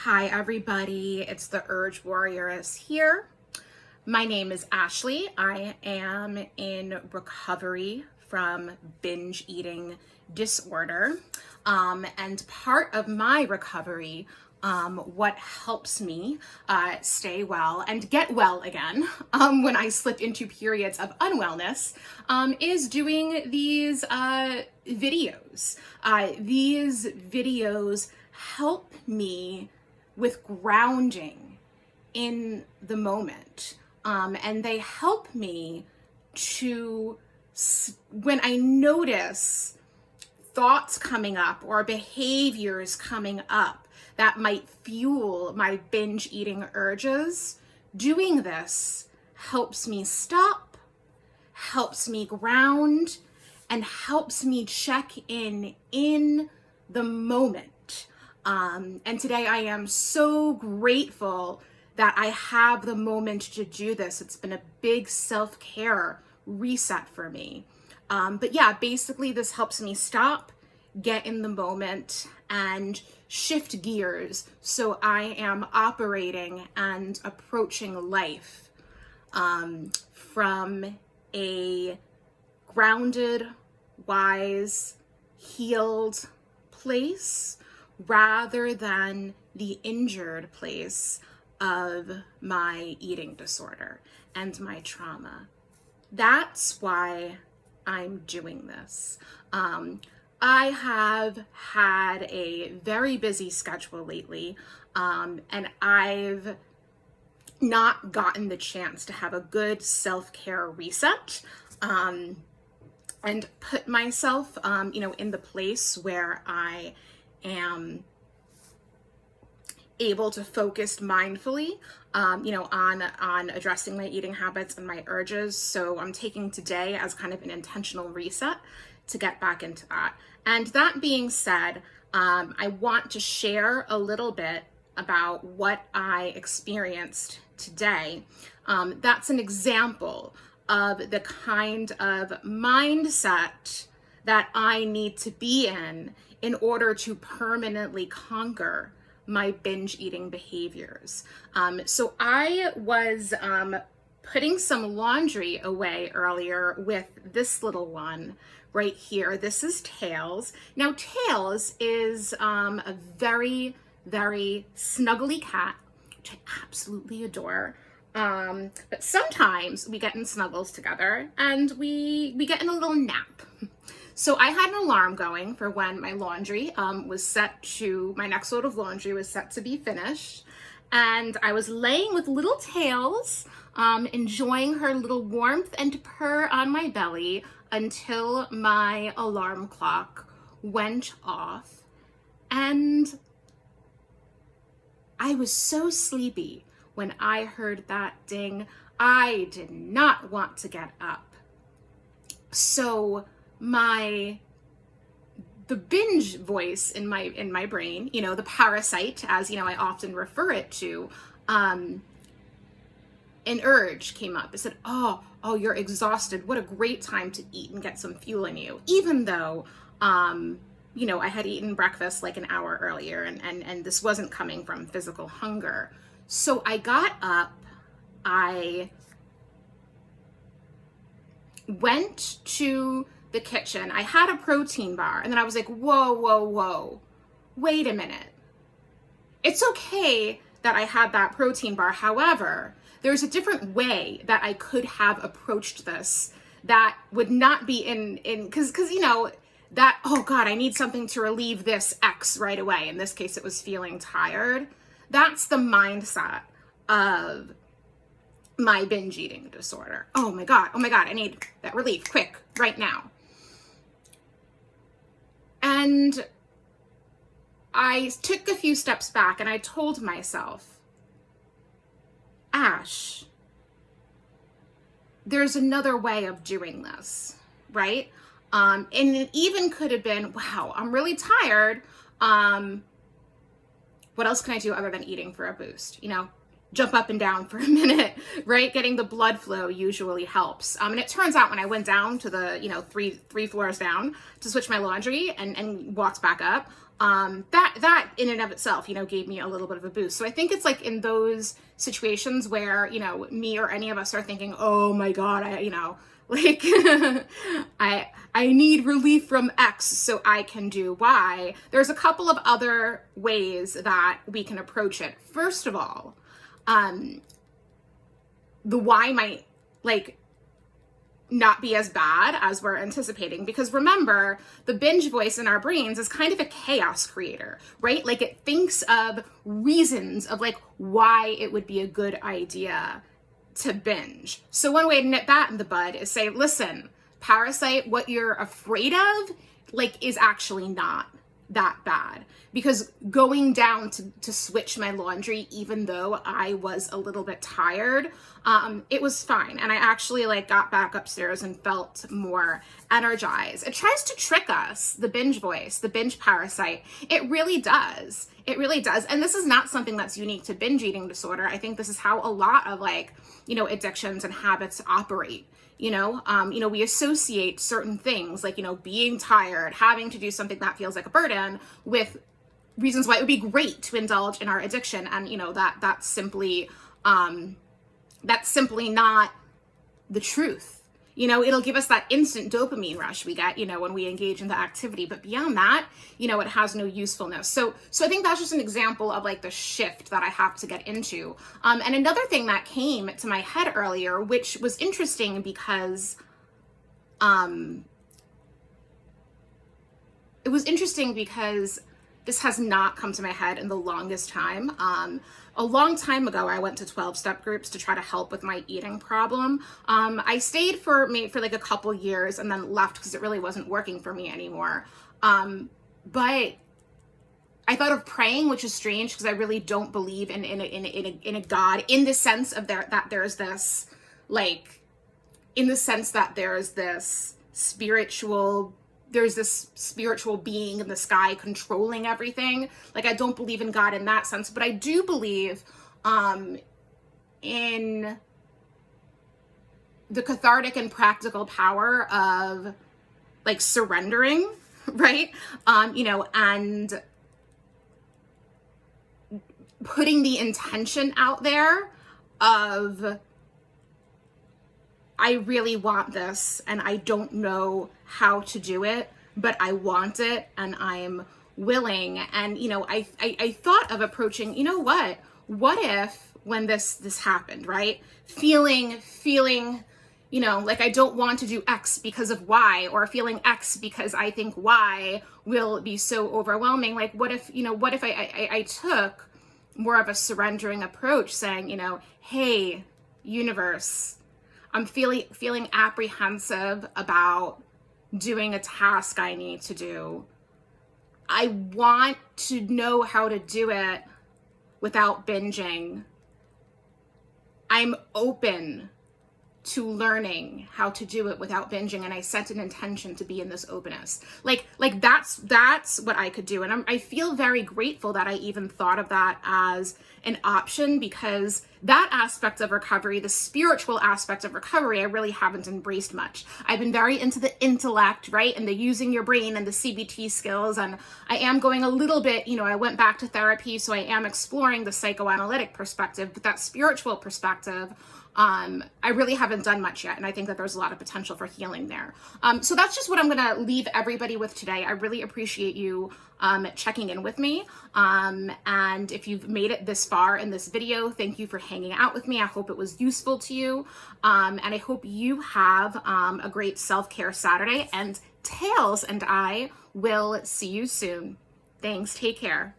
Hi everybody, it's the Urge Warrioress here. My name is Ashley. I am in recovery from binge eating disorder. And part of my recovery, what helps me stay well and get well again when I slip into periods of unwellness is doing these videos. These videos help me with grounding in the moment. And they help me to, when I notice thoughts coming up or behaviors coming up that might fuel my binge eating urges, doing this helps me stop, helps me ground, and helps me check in the moment. And today I am so grateful that I have the moment to do this. It's been a big self-care reset for me. But yeah, basically this helps me stop, get in the moment, and shift gears so I am operating and approaching life from a grounded, wise, healed place rather than the injured place of my eating disorder and my trauma. That's why I'm doing this. I have had a very busy schedule lately, and I've not gotten the chance to have a good self-care reset and put myself, in the place where I am able to focus mindfully, on addressing my eating habits and my urges. So I'm taking today as kind of an intentional reset to get back into that. And that being said, I want to share a little bit about what I experienced today. That's an example of the kind of mindset that I need to be in order to permanently conquer my binge eating behaviors. So I was putting some laundry away earlier with this little one right here. This is Tails. Now Tails is a very, very snuggly cat, which I absolutely adore. But sometimes we get in snuggles together and we get in a little nap. So I had an alarm going for when my laundry was set to, my next load of laundry was set to be finished. And I was laying with little Tails, enjoying her little warmth and purr on my belly until my alarm clock went off. And I was so sleepy when I heard that ding. I did not want to get up. So the binge voice in my brain, the parasite, as I often refer it to, an urge came up. It said, oh, you're exhausted. What a great time to eat and get some fuel in you. Even though, I had eaten breakfast like an hour earlier and this wasn't coming from physical hunger. So I got up, I went to the kitchen. I had a protein bar and then I was like, whoa, wait a minute. It's okay that I had that protein bar. However, there's a different way that I could have approached this that would not be because that, oh God, I need something to relieve this X right away. In this case, it was feeling tired. That's the mindset of my binge eating disorder. Oh my God, I need that relief quick right now. And I took a few steps back and I told myself, Ash, there's another way of doing this, right? And it even could have been, wow, I'm really tired. What else can I do other than eating for a boost? jump up and down for a minute, right? Getting the blood flow usually helps. And it turns out when I went down to the, three floors down to switch my laundry and walked back up, that in and of itself, gave me a little bit of a boost. So I think it's like in those situations where, me or any of us are thinking, oh my God, like I need relief from X so I can do Y. There's a couple of other ways that we can approach it. First of all, the why might not be as bad as we're anticipating, because remember, the binge voice in our brains is kind of a chaos creator, right? Like it thinks of reasons of why it would be a good idea to binge. So one way to nip that in the bud is say, listen, parasite, what you're afraid of is actually not that bad, because going down to switch my laundry, even though I was a little bit tired, it was fine. And I actually got back upstairs and felt more energized. It tries to trick us, the binge voice, the binge parasite. It really does. It really does. And this is not something that's unique to binge eating disorder. I think this is how a lot of addictions and habits operate. We associate certain things being tired, having to do something that feels like a burden, with reasons why it would be great to indulge in our addiction. And, that's simply not the truth. It'll give us that instant dopamine rush we get, when we engage in the activity. But beyond that, it has no usefulness. So I think that's just an example of the shift that I have to get into. And another thing that came to my head earlier, which was interesting because, this has not come to my head in the longest time. A long time ago, I went to 12-step groups to try to help with my eating problem. I stayed for a couple years and then left because it really wasn't working for me anymore. But I thought of praying, which is strange because I really don't believe in a God, in the sense of that there's this spiritual being in the sky controlling everything. I don't believe in God in that sense, but I do believe in the cathartic and practical power of surrendering, right? And putting the intention out there of, I really want this and I don't know how to do it, but I want it and I'm willing. And, I thought of approaching, what if when this happened, right? Feeling, I don't want to do X because of Y, or feeling X because I think Y will be so overwhelming. What if I took more of a surrendering approach, saying, hey, universe, I'm feeling apprehensive about doing a task I need to do. I want to know how to do it without binging. I'm open to learning how to do it without binging, and I set an intention to be in this openness. That's what I could do, and I feel very grateful that I even thought of that as an option, because that aspect of recovery, the spiritual aspect of recovery, I really haven't embraced much. I've been very into the intellect, right, and the using your brain and the CBT skills, and I am going a little bit, I went back to therapy, so I am exploring the psychoanalytic perspective, but that spiritual perspective, I really haven't done much yet, and I think that there's a lot of potential for healing there. So that's just what I'm going to leave everybody with today. I really appreciate you checking in with me, and if you've made it this far in this video, thank you for hanging out with me. I hope it was useful to you, and I hope you have a great self-care Saturday, and Tails and I will see you soon. Thanks. Take care.